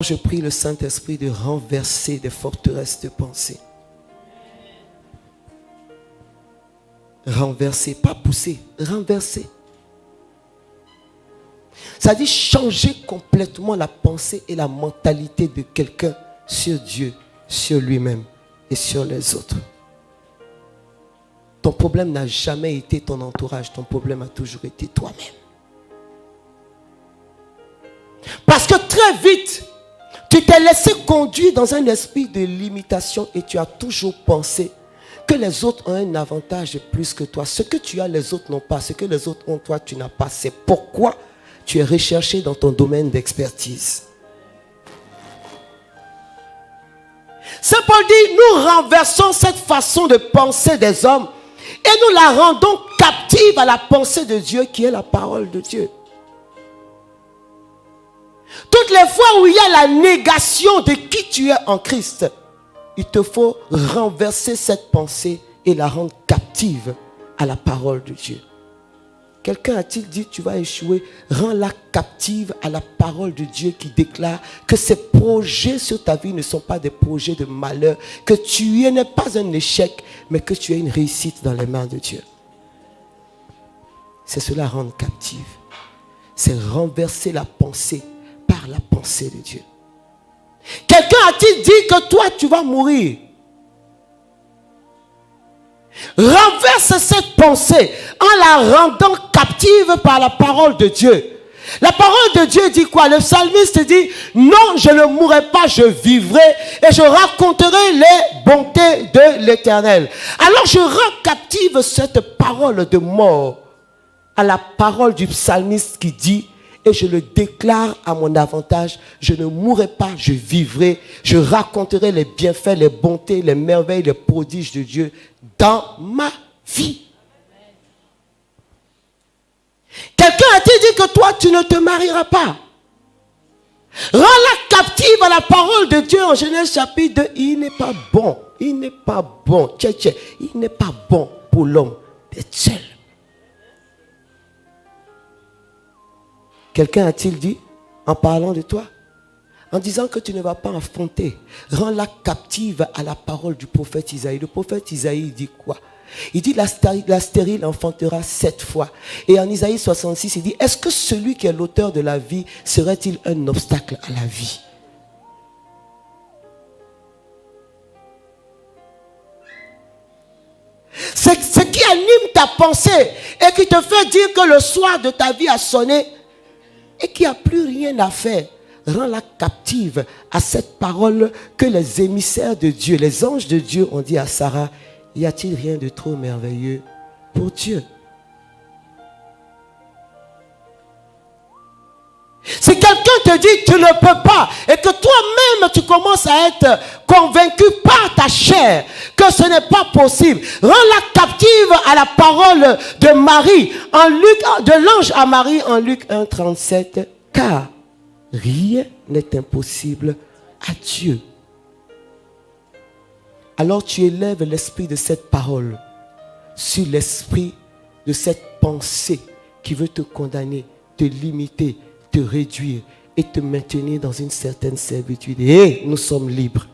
Je prie le Saint-Esprit de renverser des forteresses de pensée. Renverser, pas pousser, renverser. Ça dit changer complètement la pensée et la mentalité de quelqu'un sur Dieu, sur lui-même et sur les autres. Ton problème n'a jamais été ton entourage, ton problème a toujours été toi-même. Parce que très vite, tu t'es laissé conduire dans un esprit de limitation et tu as toujours pensé que les autres ont un avantage de plus que toi. Ce que tu as, les autres n'ont pas. Ce que les autres ont, toi, tu n'as pas. C'est pourquoi tu es recherché dans ton domaine d'expertise. Saint Paul dit, nous renversons cette façon de penser des hommes et nous la rendons captive à la pensée de Dieu qui est la parole de Dieu. Toutes les fois où il y a la négation de qui tu es en Christ, il te faut renverser cette pensée et la rendre captive à la parole de Dieu. Quelqu'un a-t-il dit tu vas échouer? Rends-la captive à la parole de Dieu qui déclare que ces projets sur ta vie ne sont pas des projets de malheur, que tu n'es pas un échec, mais que tu es une réussite dans les mains de Dieu. C'est cela rendre captive. C'est renverser la pensée par la pensée de Dieu. Quelqu'un a-t-il dit que toi tu vas mourir? Renverse cette pensée en la rendant captive par la parole de Dieu. La parole de Dieu dit quoi? Le psalmiste dit, non, je ne mourrai pas, je vivrai et je raconterai les bontés de l'Éternel. Alors je rends captive cette parole de mort à la parole du psalmiste qui dit, et je le déclare à mon avantage, je ne mourrai pas, je vivrai, je raconterai les bienfaits, les bontés, les merveilles, les prodiges de Dieu dans ma vie. Quelqu'un a-t-il dit que toi tu ne te marieras pas? Rends-la captive à la parole de Dieu en Genèse chapitre 2. Il n'est pas bon, il n'est pas bon, il n'est pas bon pour l'homme d'être seul. Quelqu'un a-t-il dit, en parlant de toi, en disant que tu ne vas pas affronter, rends-la captive à la parole du prophète Isaïe. Le prophète Isaïe dit quoi? Il dit la stérile enfantera 7 fois. Et en Isaïe 66, il dit, est-ce que celui qui est l'auteur de la vie serait-il un obstacle à la vie? C'est ce qui anime ta pensée et qui te fait dire que le soir de ta vie a sonné et qu'il n'y a plus rien à faire. Rends-la captive à cette parole que les émissaires de Dieu, les anges de Dieu ont dit à Sarah, y a-t-il rien de trop merveilleux pour Dieu? Si quelqu'un te dit tu ne peux pas et que toi-même tu commences à être convaincu par ta chair que ce n'est pas possible, rends-la captive à la parole de Marie, de l'ange à Marie en Luc 1,37, car rien n'est impossible à Dieu. Alors tu élèves l'esprit de cette parole sur l'esprit de cette pensée qui veut te condamner, te limiter, te réduire et te maintenir dans une certaine servitude. Et nous sommes libres.